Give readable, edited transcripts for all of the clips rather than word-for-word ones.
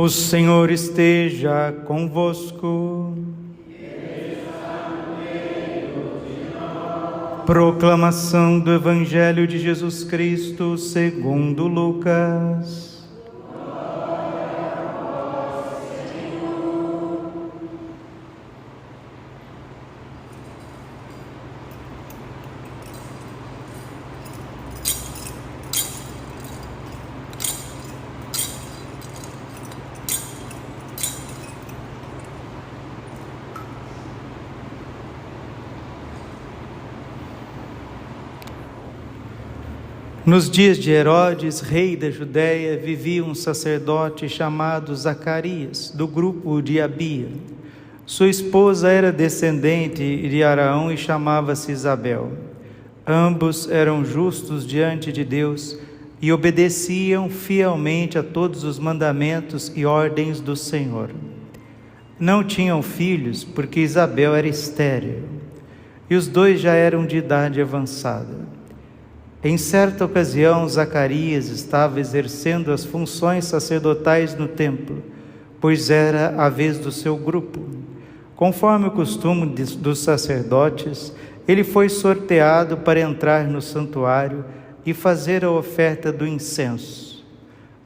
O Senhor esteja convosco. Proclamação do Evangelho de Jesus Cristo segundo Lucas. Nos dias de Herodes, rei da Judéia, vivia um sacerdote chamado Zacarias, do grupo de Abia. Sua esposa era descendente de Araão e chamava-se Isabel. Ambos eram justos diante de Deus e obedeciam fielmente a todos os mandamentos e ordens do Senhor. Não tinham filhos, porque Isabel era estéril, e os dois já eram de idade avançada. Em certa ocasião, Zacarias estava exercendo as funções sacerdotais no templo, pois era a vez do seu grupo. Conforme o costume dos sacerdotes, ele foi sorteado para entrar no santuário e fazer a oferta do incenso.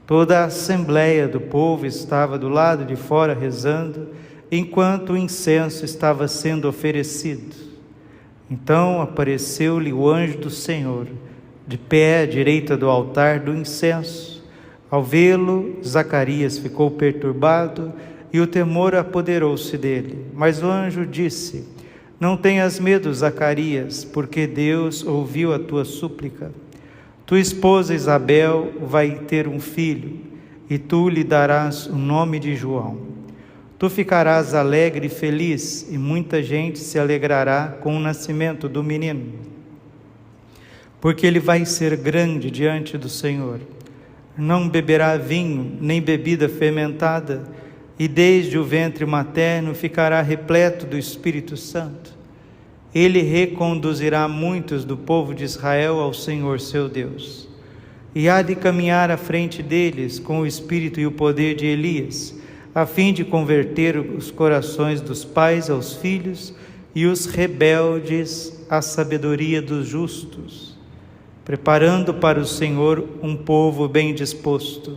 Toda a assembleia do povo estava do lado de fora rezando, enquanto o incenso estava sendo oferecido. Então apareceu-lhe o anjo do Senhor, de pé à direita do altar do incenso. Ao vê-lo, Zacarias ficou perturbado e o temor apoderou-se dele. Mas o anjo disse: Não tenhas medo, Zacarias, porque Deus ouviu a tua súplica. Tua esposa Isabel vai ter um filho, e tu lhe darás o nome de João. Tu ficarás alegre e feliz, e muita gente se alegrará com o nascimento do menino, porque ele vai ser grande diante do Senhor. Não beberá vinho, nem bebida fermentada, e desde o ventre materno ficará repleto do Espírito Santo. Ele reconduzirá muitos do povo de Israel ao Senhor seu Deus, e há de caminhar à frente deles com o espírito e o poder de Elias, a fim de converter os corações dos pais aos filhos e os rebeldes à sabedoria dos justos, preparando para o Senhor um povo bem disposto.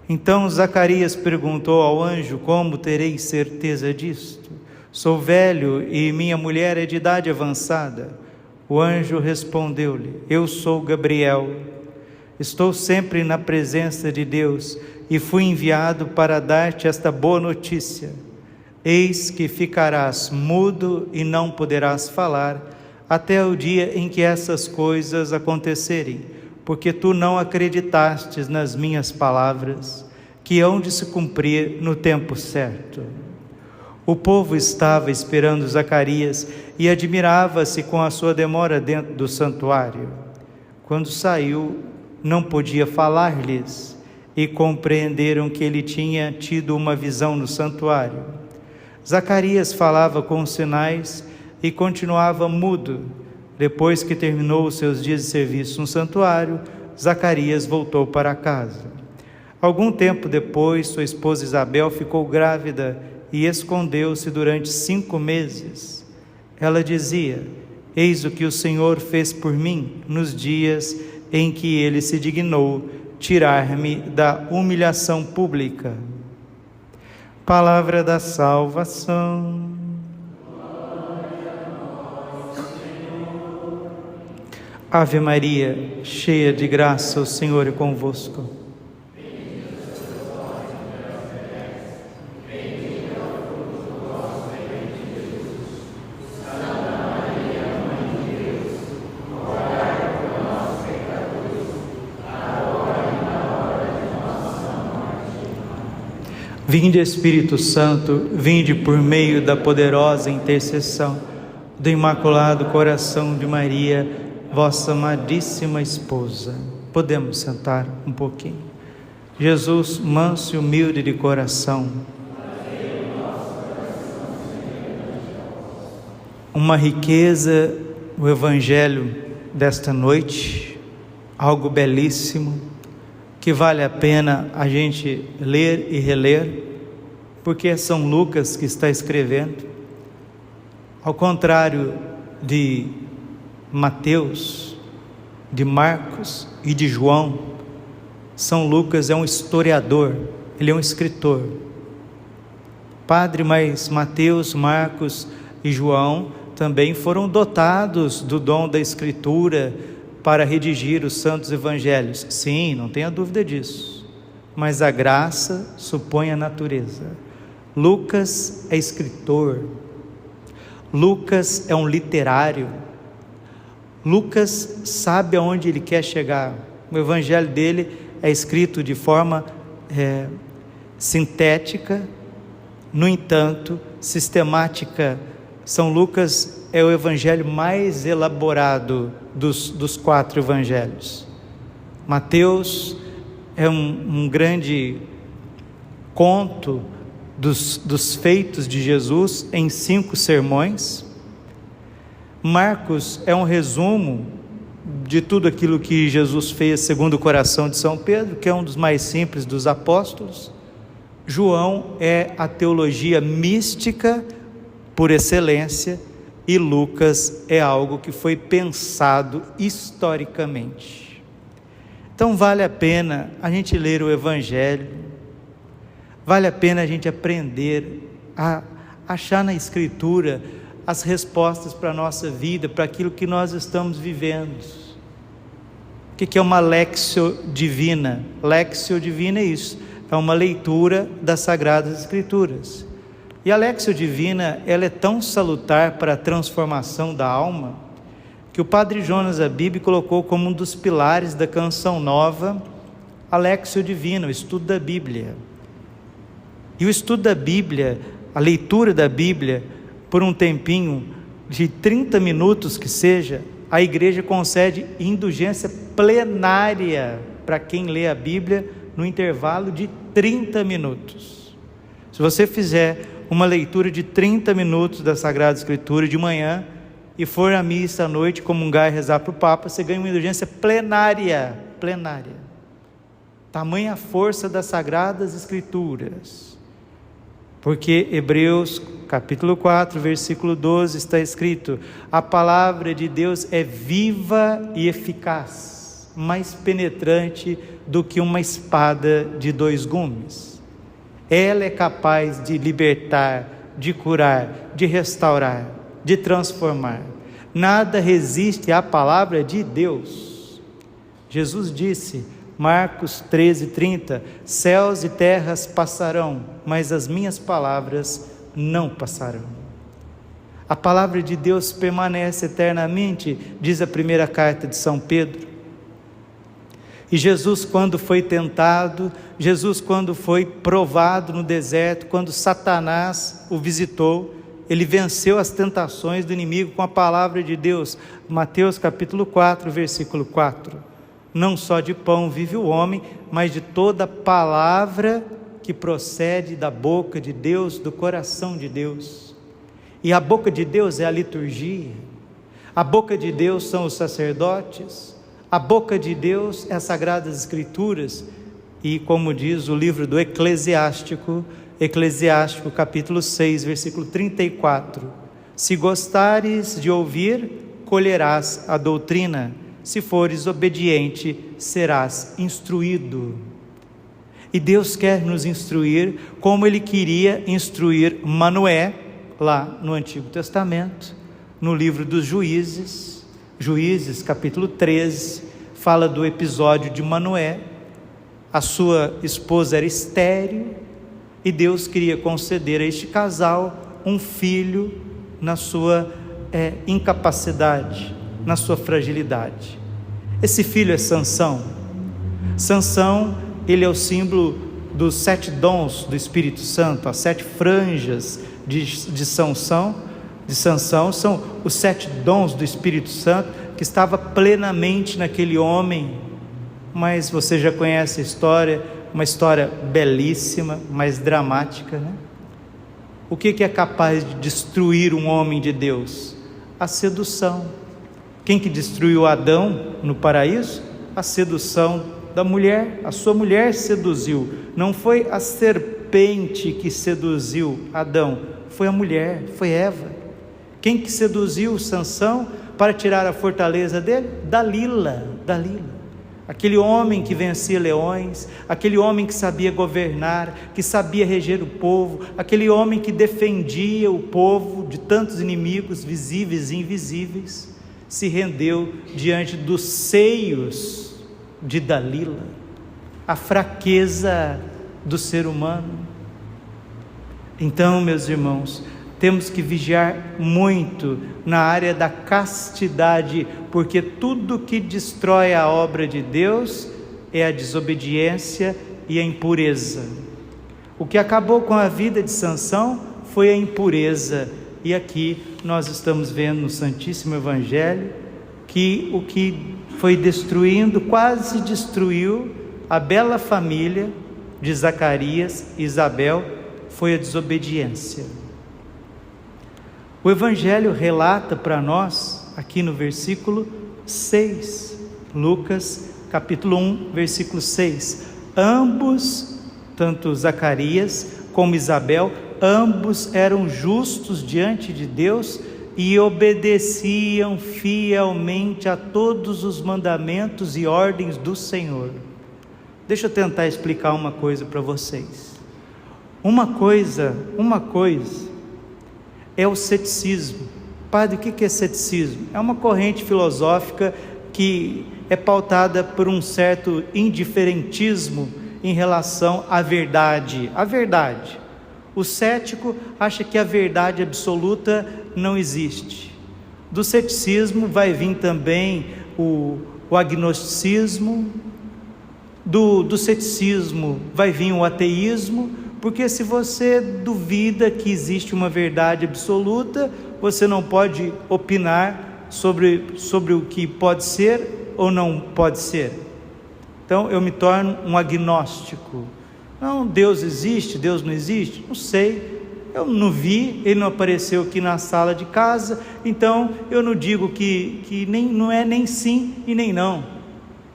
Então Zacarias perguntou ao anjo: Como terei certeza disto? Sou velho e minha mulher é de idade avançada. O anjo respondeu-lhe: Eu sou Gabriel. Estou sempre na presença de Deus e fui enviado para dar-te esta boa notícia. Eis que ficarás mudo e não poderás falar, até o dia em que essas coisas acontecerem, porque tu não acreditastes nas minhas palavras, que hão de se cumprir no tempo certo. O povo estava esperando Zacarias e admirava-se com a sua demora dentro do santuário. Quando saiu, não podia falar-lhes, e compreenderam que ele tinha tido uma visão no santuário. Zacarias falava com sinais e continuava mudo. Depois que terminou os seus dias de serviço no santuário, Zacarias voltou para casa. Algum tempo depois, sua esposa Isabel ficou grávida e escondeu-se durante 5 meses. Ela dizia: Eis o que o Senhor fez por mim nos dias em que Ele se dignou tirar-me da humilhação pública. Palavra da salvação. Ave Maria, cheia de graça, o Senhor é convosco. Vinde, Espírito Santo, vinde por meio da poderosa intercessão do Imaculado Coração de Maria, vossa amadíssima esposa. Podemos sentar um pouquinho. Jesus, manso e humilde de coração, uma riqueza, o Evangelho desta noite, algo belíssimo, que vale a pena a gente ler e reler, porque é São Lucas que está escrevendo. Ao contrário de Mateus, de Marcos e de João, São Lucas é um historiador, ele é um escritor. Padre, mas Mateus, Marcos e João também foram dotados do dom da escritura para redigir os santos evangelhos. Sim, não tenha dúvida disso, mas a graça supõe a natureza. Lucas é escritor, Lucas é um literário, Lucas sabe aonde ele quer chegar. O evangelho dele é escrito de forma sintética, no entanto, sistemática. São Lucas é o evangelho mais elaborado dos 4 evangelhos. Mateus é um grande conto dos feitos de Jesus em 5 sermões. Marcos é um resumo de tudo aquilo que Jesus fez segundo o coração de São Pedro, que é um dos mais simples dos apóstolos. João é a teologia mística por excelência, e Lucas é algo que foi pensado historicamente. Então vale a pena a gente ler o Evangelho, vale a pena a gente aprender a achar na Escritura as respostas para a nossa vida, para aquilo que nós estamos vivendo. O que é uma Lectio Divina? Lectio Divina é isso, é uma leitura das Sagradas Escrituras. E a Lectio Divina, ela é tão salutar para a transformação da alma, que o Padre Jonas Abib colocou como um dos pilares da Canção Nova, a Lectio Divina, o estudo da Bíblia. E o estudo da Bíblia, a leitura da Bíblia, por um tempinho de 30 minutos que seja, a igreja concede indulgência plenária para quem lê a Bíblia no intervalo de 30 minutos. Se você fizer uma leitura de 30 minutos da Sagrada Escritura de manhã e for à missa à noite comungar e rezar para o Papa, você ganha uma indulgência plenária. Tamanha a força das Sagradas Escrituras. Porque Hebreus capítulo 4, versículo 12 está escrito: a palavra de Deus é viva e eficaz, mais penetrante do que uma espada de 2 gumes. Ela é capaz de libertar, de curar, de restaurar, de transformar. Nada resiste à palavra de Deus. Jesus disse, Marcos 13:30, céus e terras passarão, mas as minhas palavras não passarão. A palavra de Deus permanece eternamente, diz a primeira carta de São Pedro. E Jesus, quando foi tentado, Jesus, quando foi provado no deserto, quando Satanás o visitou, ele venceu as tentações do inimigo com a palavra de Deus. Mateus capítulo 4, versículo 4. Não só de pão vive o homem, mas de toda palavra que procede da boca de Deus, do coração de Deus. E a boca de Deus é a liturgia, a boca de Deus são os sacerdotes, a boca de Deus é as Sagradas Escrituras. E como diz o livro do Eclesiástico capítulo 6, versículo 34, se gostares de ouvir, colherás a doutrina, se fores obediente, serás instruído. E Deus quer nos instruir como Ele queria instruir Manoé, lá no Antigo Testamento, no livro dos Juízes, capítulo 13, fala do episódio de Manoé. A sua esposa era estéril, e Deus queria conceder a este casal um filho na sua incapacidade, na sua fragilidade. Esse filho é Sansão. Sansão, ele é o símbolo dos 7 dons do Espírito Santo, as 7 franjas de Sansão são os 7 dons do Espírito Santo que estava plenamente naquele homem. Mas você já conhece a história, uma história belíssima, mas dramática, né? O que é capaz de destruir um homem de Deus? A sedução. Quem que destruiu Adão no paraíso? A sedução da mulher, a sua mulher seduziu. Não foi a serpente que seduziu Adão, foi a mulher, foi Eva. Quem que seduziu Sansão para tirar a fortaleza dele? Dalila. Aquele homem que vencia leões, aquele homem que sabia governar, que sabia reger o povo, aquele homem que defendia o povo de tantos inimigos visíveis e invisíveis, se rendeu diante dos seios de Dalila, a fraqueza do ser humano. Então, meus irmãos, temos que vigiar muito na área da castidade, porque tudo que destrói a obra de Deus é a desobediência e a impureza. O que acabou com a vida de Sansão foi a impureza, e aqui nós estamos vendo no Santíssimo Evangelho que o que foi destruindo, quase destruiu a bela família de Zacarias e Isabel, foi a desobediência. O Evangelho relata para nós, aqui no versículo 6, Lucas capítulo 1, versículo 6, ambos, tanto Zacarias como Isabel, ambos eram justos diante de Deus e obedeciam fielmente a todos os mandamentos e ordens do Senhor. Deixa eu tentar explicar uma coisa para vocês. Uma coisa é o ceticismo. Padre, o que é ceticismo? É uma corrente filosófica que é pautada por um certo indiferentismo em relação à verdade. A verdade. O cético acha que a verdade absoluta não existe. Do ceticismo vai vir também o agnosticismo, do ceticismo vai vir o ateísmo, porque se você duvida que existe uma verdade absoluta, você não pode opinar sobre o que pode ser ou não pode ser. Então eu me torno um agnóstico. Não, Deus existe, Deus não existe? Não sei, eu não vi, Ele não apareceu aqui na sala de casa, então eu não digo que não é nem sim e nem não.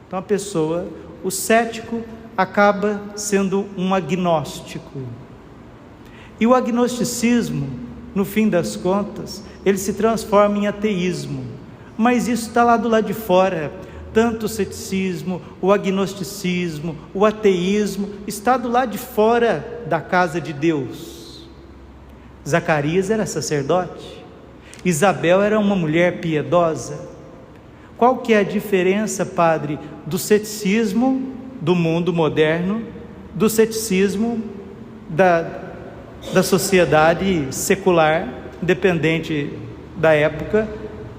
Então a pessoa, o cético, acaba sendo um agnóstico. E o agnosticismo, no fim das contas, ele se transforma em ateísmo. Mas isso está lá do lado de fora. Tanto o ceticismo, o agnosticismo, o ateísmo, está do lado de fora da casa de Deus. Zacarias era sacerdote. Isabel era uma mulher piedosa. Qual que é a diferença, padre, do ceticismo do mundo moderno, do ceticismo da sociedade secular, independente da época,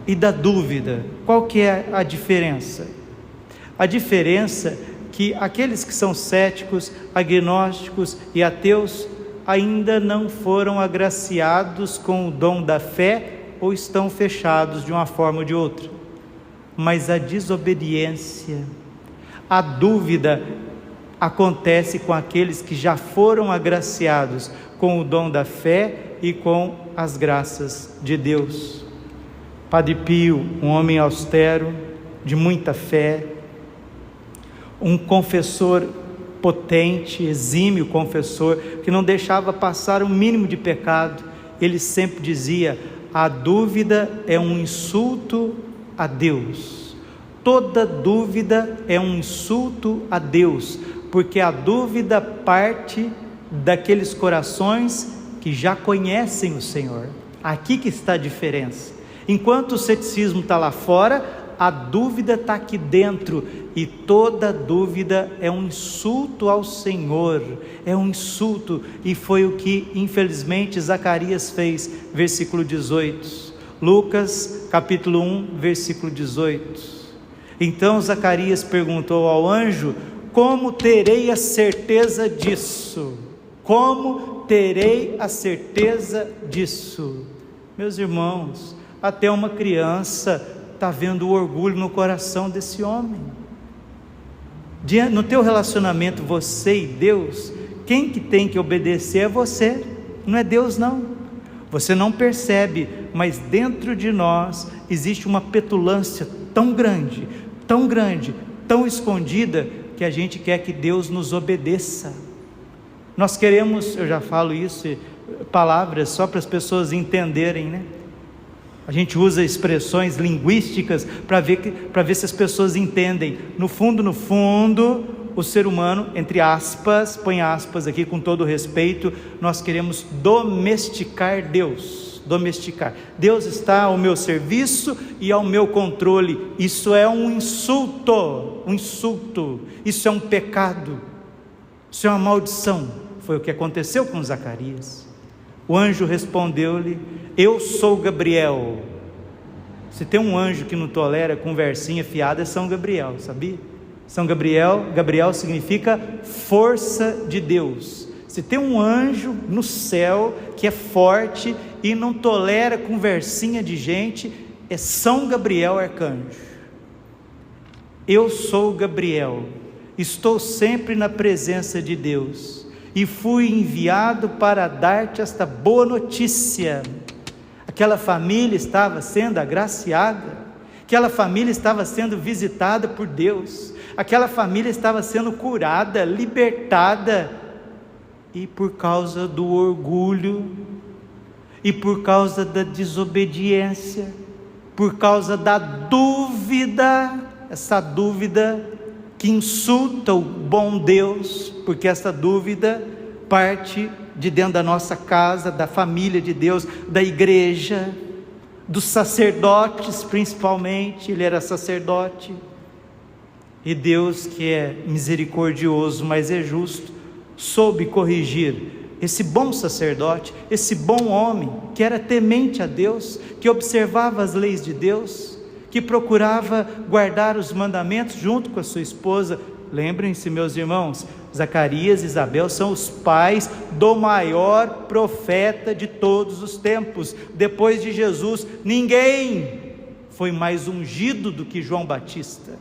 e da dúvida? Qual que é a diferença? A diferença é que aqueles que são céticos, agnósticos e ateus ainda não foram agraciados com o dom da fé ou estão fechados de uma forma ou de outra. Mas a desobediência, a dúvida acontece com aqueles que já foram agraciados com o dom da fé e com as graças de Deus. Padre Pio, um homem austero, de muita fé, um confessor potente, exímio confessor, que não deixava passar um mínimo de pecado. Ele sempre dizia: a dúvida é um insulto a Deus. Toda dúvida é um insulto a Deus, porque a dúvida parte daqueles corações que já conhecem o Senhor. Aqui que está a diferença. Enquanto o ceticismo está lá fora, a dúvida está aqui dentro, e toda dúvida é um insulto ao Senhor, é um insulto, e foi o que infelizmente Zacarias fez, versículo 18, Lucas capítulo 1, versículo 18. Então Zacarias perguntou ao anjo: como terei a certeza disso? Como terei a certeza disso? Meus irmãos, até uma criança está vendo o orgulho no coração desse homem. No teu relacionamento, você e Deus, quem que tem que obedecer é você, não é Deus não. Você não percebe, mas dentro de nós existe uma petulância tão grande, tão escondida, que a gente quer que Deus nos obedeça. Nós queremos, eu já falo isso, palavras só para as pessoas entenderem, né? A gente usa expressões linguísticas para ver se as pessoas entendem. No fundo, o ser humano, entre aspas, põe aspas aqui com todo respeito, nós queremos domesticar Deus. Domesticar. Deus está ao meu serviço e ao meu controle. Isso é um insulto, isso é um pecado, isso é uma maldição. Foi o que aconteceu com Zacarias. O anjo respondeu-lhe: eu sou Gabriel. Se tem um anjo que não tolera conversinha fiada, é São Gabriel, sabia? São Gabriel significa força de Deus. Se tem um anjo no céu que é forte e não tolera conversinha de gente, é São Gabriel arcanjo. Eu sou Gabriel, estou sempre na presença de Deus e fui enviado para dar-te esta boa notícia. Aquela família estava sendo agraciada, aquela família estava sendo visitada por Deus, aquela família estava sendo curada, libertada, e por causa do orgulho, e por causa da desobediência, por causa da dúvida, essa dúvida que insulta o bom Deus, porque essa dúvida parte de dentro da nossa casa, da família de Deus, da igreja, dos sacerdotes principalmente. Ele era sacerdote, e Deus, que é misericordioso, mas é justo, soube corrigir esse bom sacerdote, esse bom homem, que era temente a Deus, que observava as leis de Deus, que procurava guardar os mandamentos junto com a sua esposa. Lembrem-se, meus irmãos, Zacarias e Isabel são os pais do maior profeta de todos os tempos. Depois de Jesus, ninguém foi mais ungido do que João Batista.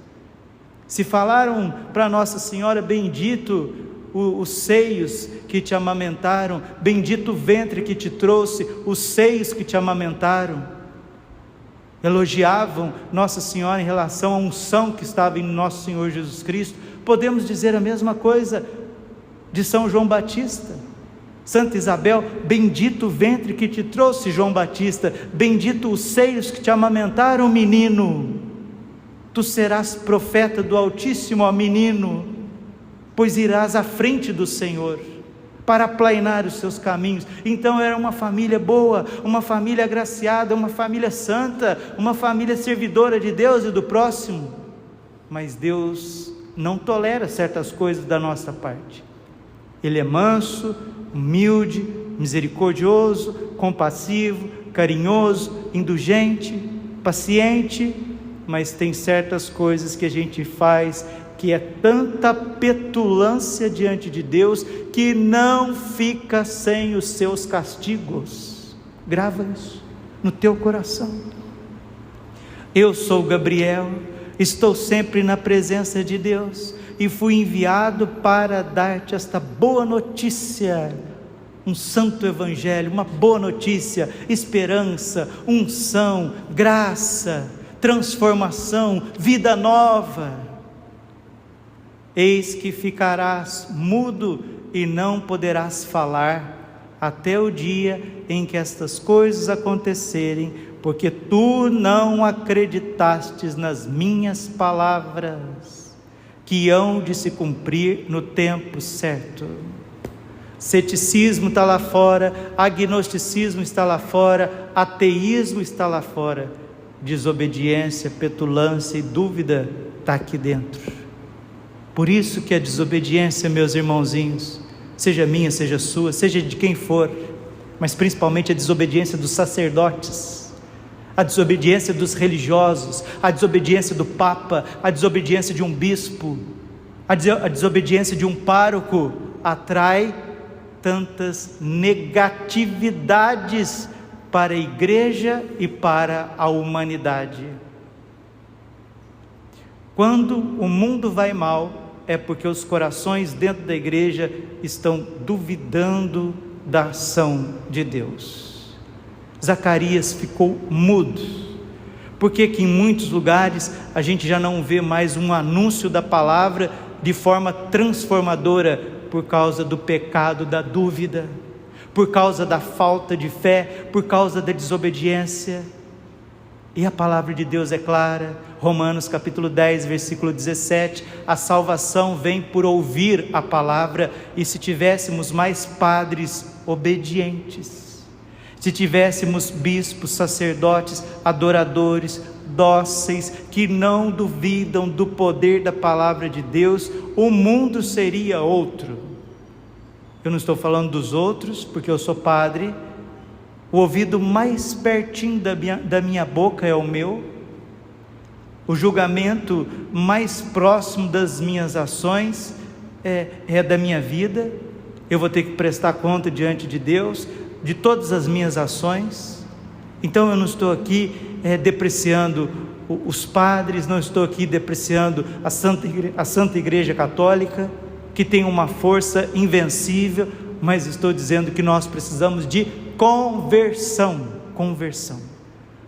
Se falaram para Nossa Senhora: bendito os seios que te amamentaram, bendito o ventre que te trouxe, os seios que te amamentaram. Elogiavam Nossa Senhora em relação à unção que estava em nosso Senhor Jesus Cristo. Podemos dizer a mesma coisa de São João Batista. Santa Isabel: bendito o ventre que te trouxe, João Batista, bendito os seios que te amamentaram, menino. Tu serás profeta do Altíssimo, ó menino, pois irás à frente do Senhor para aplainar os seus caminhos. Então era uma família boa, uma família agraciada, uma família santa, uma família servidora de Deus e do próximo. Mas Deus não tolera certas coisas da nossa parte. Ele é manso, humilde, misericordioso, compassivo, carinhoso, indulgente, paciente, mas tem certas coisas que a gente faz que é tanta petulância diante de Deus, que não fica sem os seus castigos. Grava isso no teu coração. Eu sou Gabriel, estou sempre na presença de Deus, e fui enviado para dar-te esta boa notícia, um santo evangelho, uma boa notícia, esperança, unção, graça, transformação, vida nova. Eis que ficarás mudo e não poderás falar até o dia em que estas coisas acontecerem, porque tu não acreditastes nas minhas palavras, que hão de se cumprir no tempo certo. Ceticismo está lá fora, agnosticismo está lá fora, ateísmo está lá fora, desobediência, petulância e dúvida está aqui dentro. Por isso que a desobediência, meus irmãozinhos, seja minha, seja sua, seja de quem for, mas principalmente a desobediência dos sacerdotes, a desobediência dos religiosos, a desobediência do Papa, a desobediência de um bispo, a desobediência de um pároco, atrai tantas negatividades para a igreja e para a humanidade. Quando o mundo vai mal, é porque os corações dentro da igreja estão duvidando da ação de Deus. Zacarias ficou mudo. Por que que em muitos lugares a gente já não vê mais um anúncio da palavra de forma transformadora por causa do pecado da dúvida, por causa da falta de fé, por causa da desobediência. E a palavra de Deus é clara, Romanos capítulo 10, versículo 17, a salvação vem por ouvir a palavra, e se tivéssemos mais padres obedientes, se tivéssemos bispos, sacerdotes, adoradores, dóceis, que não duvidam do poder da palavra de Deus, o mundo seria outro. Eu não estou falando dos outros, porque eu sou padre. O ouvido mais pertinho da minha boca é o meu. O julgamento mais próximo das minhas ações é da minha vida. Eu vou ter que prestar conta diante de Deus de todas as minhas ações. Então eu não estou aqui depreciando os padres, não estou aqui depreciando a Santa Igreja Católica, que tem uma força invencível, mas estou dizendo que nós precisamos de conversão.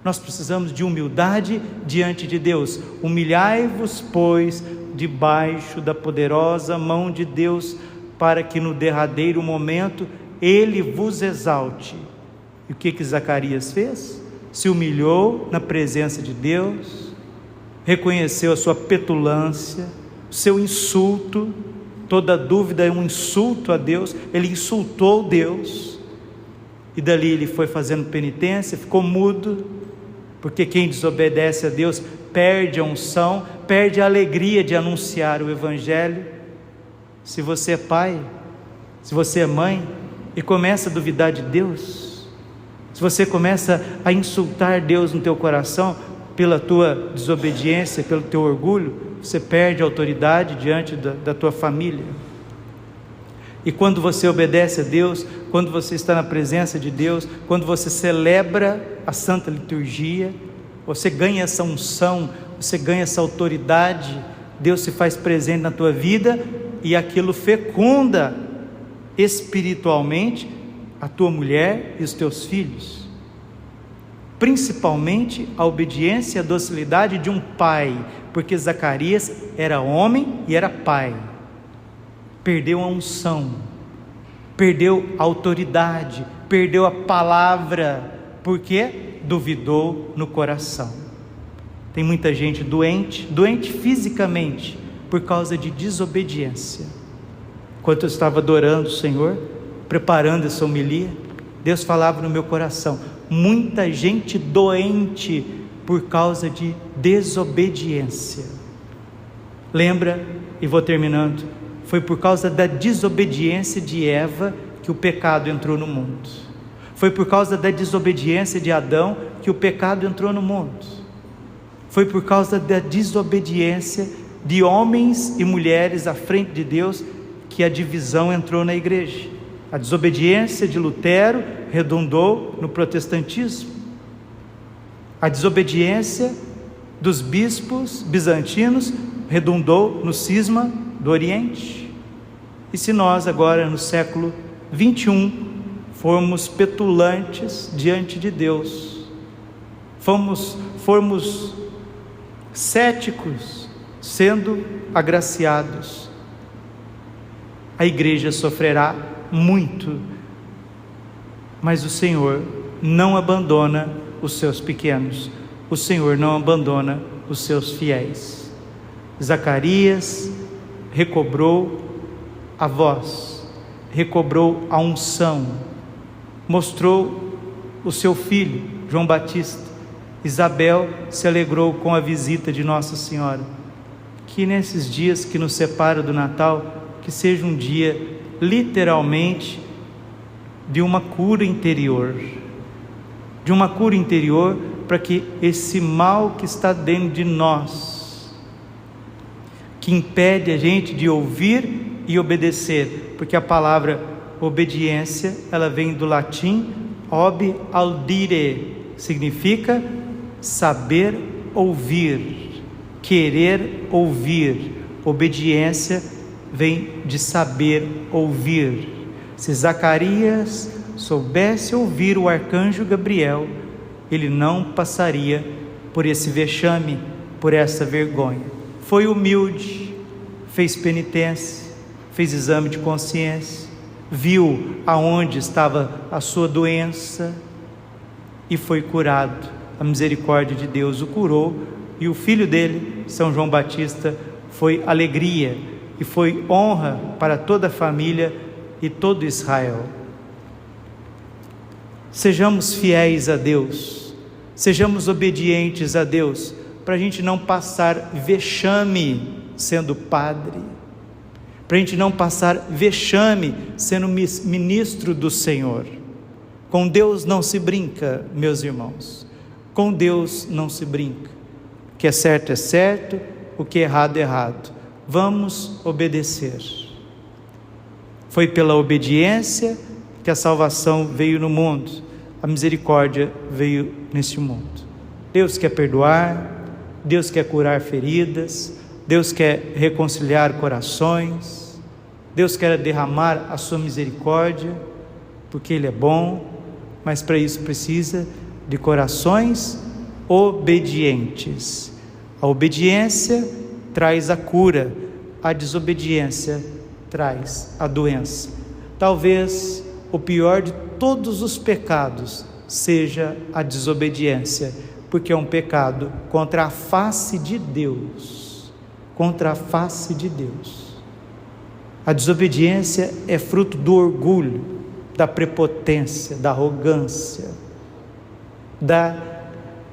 Nós precisamos de humildade diante de Deus. Humilhai-vos, pois, debaixo da poderosa mão de Deus, para que no derradeiro momento Ele vos exalte. E o que Zacarias fez? Se humilhou na presença de Deus, reconheceu a sua petulância, o seu insulto. Toda dúvida é um insulto a Deus. Ele insultou Deus, e dali ele foi fazendo penitência, ficou mudo, porque quem desobedece a Deus perde a unção, perde a alegria de anunciar o Evangelho. Se você é pai, se você é mãe, e começa a duvidar de Deus, se você começa a insultar Deus no teu coração, pela tua desobediência, pelo teu orgulho, você perde a autoridade diante da tua família. E quando você obedece a Deus, quando você está na presença de Deus, quando você celebra a Santa Liturgia, você ganha essa unção, você ganha essa autoridade, Deus se faz presente na tua vida, e aquilo fecunda espiritualmente a tua mulher e os teus filhos. Principalmente a obediência e a docilidade de um pai, porque Zacarias era homem e era pai. Perdeu a unção, perdeu a autoridade, perdeu a palavra, porque duvidou no coração. Tem muita gente doente fisicamente, por causa de desobediência. Enquanto eu estava adorando o Senhor, preparando essa homilia, Deus falava no meu coração: muita gente doente por causa de desobediência. Lembra, e vou terminando, foi por causa da desobediência de Eva que o pecado entrou no mundo. Foi por causa da desobediência de Adão que o pecado entrou no mundo. Foi por causa da desobediência de homens e mulheres à frente de Deus que a divisão entrou na igreja. A desobediência de Lutero redundou no protestantismo. A desobediência dos bispos bizantinos redundou no cisma do Oriente. E se nós agora, no século 21, formos petulantes diante de Deus, formos céticos sendo agraciados, a igreja sofrerá muito, mas o Senhor não abandona os seus pequenos, o Senhor não abandona os seus fiéis. Zacarias recobrou a voz, recobrou a unção, mostrou o seu filho, João Batista. Isabel se alegrou com a visita de Nossa Senhora. Que nesses dias que nos separam do Natal, que seja um dia literalmente de uma cura interior, para que esse mal que está dentro de nós, que impede a gente de ouvir e obedecer, porque a palavra obediência, ela vem do latim ob audire, significa saber ouvir, querer ouvir. Obediência vem de saber ouvir. Se Zacarias soubesse ouvir o arcanjo Gabriel, ele não passaria por esse vexame, por essa vergonha. Foi humilde, fez penitência, fez exame de consciência, viu aonde estava a sua doença e foi curado. A misericórdia de Deus o curou, e o filho dele, São João Batista, foi alegria e foi honra para toda a família e todo Israel. Sejamos fiéis a Deus, sejamos obedientes a Deus, para a gente não passar vexame sendo padre, para a gente não passar vexame sendo ministro do Senhor. Com Deus não se brinca, meus irmãos, com Deus não se brinca. O que é certo, o que é errado. Vamos obedecer. Foi pela obediência que a salvação veio no mundo, a misericórdia veio neste mundo. Deus quer perdoar, Deus quer curar feridas, Deus quer reconciliar corações, Deus quer derramar a sua misericórdia, porque Ele é bom, mas para isso precisa de corações obedientes. A obediência traz a cura, a desobediência traz a doença. Talvez o pior de todos os pecados seja a desobediência, porque é um pecado contra a face de Deus, contra a face de Deus. A desobediência é fruto do orgulho, da prepotência, da arrogância,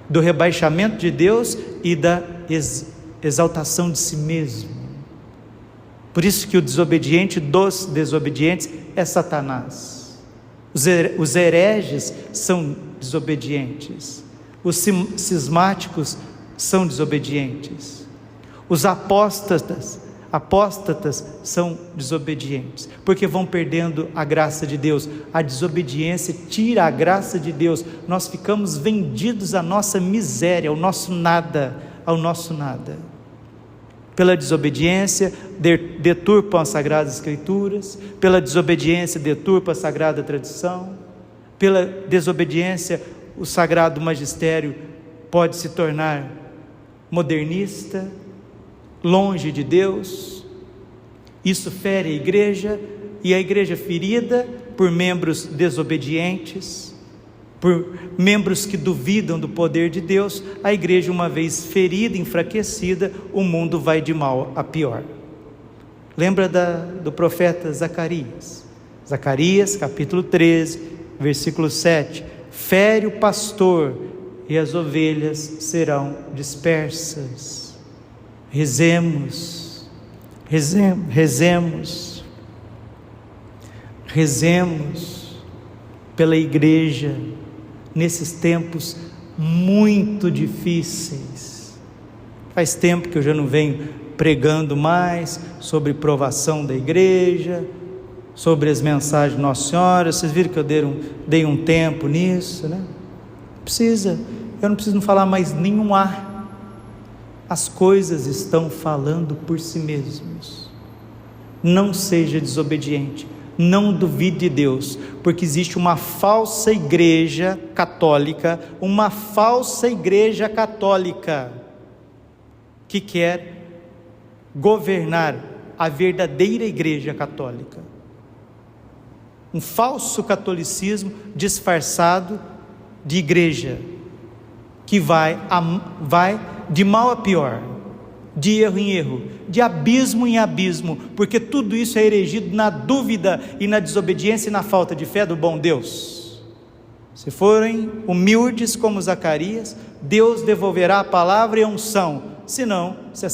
do rebaixamento de Deus e da exaltação de si mesmo. Por isso que o desobediente dos desobedientes é Satanás. Os hereges são desobedientes, os cismáticos são desobedientes, os apóstatas são desobedientes, porque vão perdendo a graça de Deus. A desobediência tira a graça de Deus, nós ficamos vendidos à nossa miséria, ao nosso nada. Pela desobediência deturpam as Sagradas Escrituras, pela desobediência deturpa a Sagrada Tradição, pela desobediência o Sagrado Magistério pode se tornar modernista, longe de Deus. Isso fere a igreja, e a igreja ferida por membros desobedientes, por membros que duvidam do poder de Deus, a igreja, uma vez ferida, enfraquecida, o mundo vai de mal a pior. Lembra do profeta Zacarias? Zacarias capítulo 13, versículo 7: fere o pastor e as ovelhas serão dispersas. Rezemos pela igreja nesses tempos muito difíceis. Faz tempo que eu já não venho pregando mais sobre provação da igreja, sobre as mensagens de Nossa Senhora. Vocês viram que eu dei um tempo nisso, né? Eu não preciso falar mais nenhum ar. As coisas estão falando por si mesmos. Não seja desobediente, não duvide de Deus, porque existe uma falsa igreja católica, que quer governar a verdadeira igreja católica. Um falso catolicismo disfarçado de igreja, que vai de mal a pior, de erro em erro, de abismo em abismo, porque tudo isso é erigido na dúvida e na desobediência e na falta de fé do bom Deus. Se forem humildes como Zacarias, Deus devolverá a palavra e a unção, senão se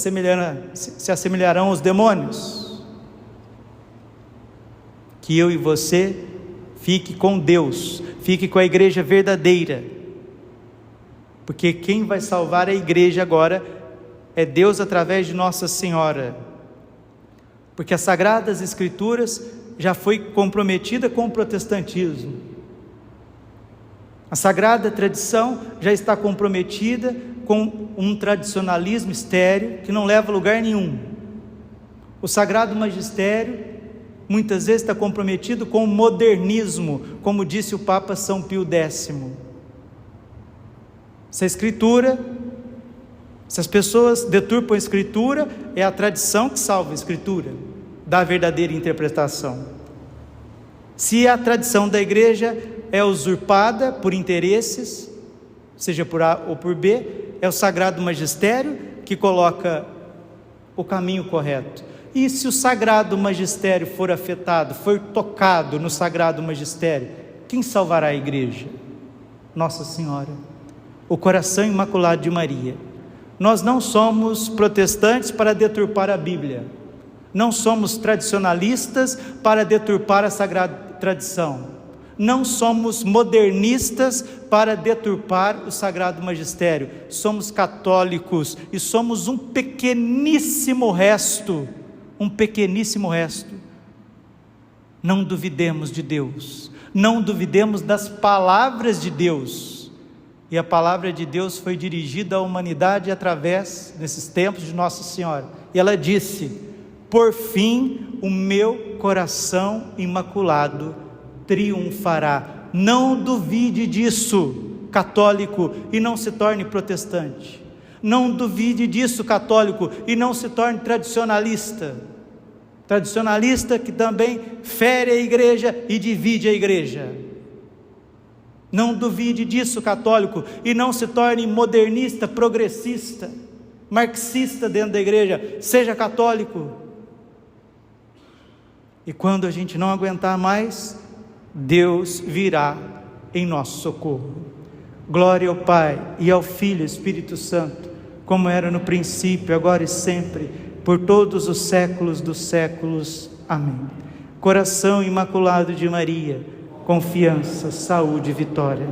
assemelharão aos demônios. Que eu e você fique com Deus, fique com a igreja verdadeira, porque quem vai salvar a igreja agora é Deus através de Nossa Senhora, porque as Sagradas Escrituras já foi comprometida com o protestantismo, a Sagrada Tradição já está comprometida com um tradicionalismo estéril que não leva a lugar nenhum. O Sagrado Magistério muitas vezes está comprometido com o modernismo, como disse o Papa São Pio X. Essa Escritura Se as pessoas deturpam a Escritura, é a tradição que salva a Escritura, dá a verdadeira interpretação. Se a tradição da igreja é usurpada por interesses, seja por A ou por B, é o Sagrado Magistério que coloca o caminho correto. E se o Sagrado Magistério for afetado, for tocado no Sagrado Magistério, quem salvará a igreja? Nossa Senhora, o coração imaculado de Maria. Nós não somos protestantes para deturpar a Bíblia, não somos tradicionalistas para deturpar a Sagrada Tradição, não somos modernistas para deturpar o Sagrado Magistério, somos católicos e somos um pequeníssimo resto. Não duvidemos de Deus, não duvidemos das palavras de Deus, e a palavra de Deus foi dirigida à humanidade através, nesses tempos, de Nossa Senhora, e ela disse: por fim o meu coração imaculado triunfará. Não duvide disso, católico, e não se torne protestante. Não duvide disso, católico, e não se torne tradicionalista. Tradicionalista que também fere a igreja e divide a igreja. Não duvide disso, católico, e não se torne modernista, progressista, marxista dentro da igreja. Seja católico. E quando a gente não aguentar mais, Deus virá em nosso socorro. Glória ao Pai, e ao Filho e ao Espírito Santo, como era no princípio, agora e sempre, por todos os séculos dos séculos. Amém. Coração imaculado de Maria, confiança, saúde e vitória.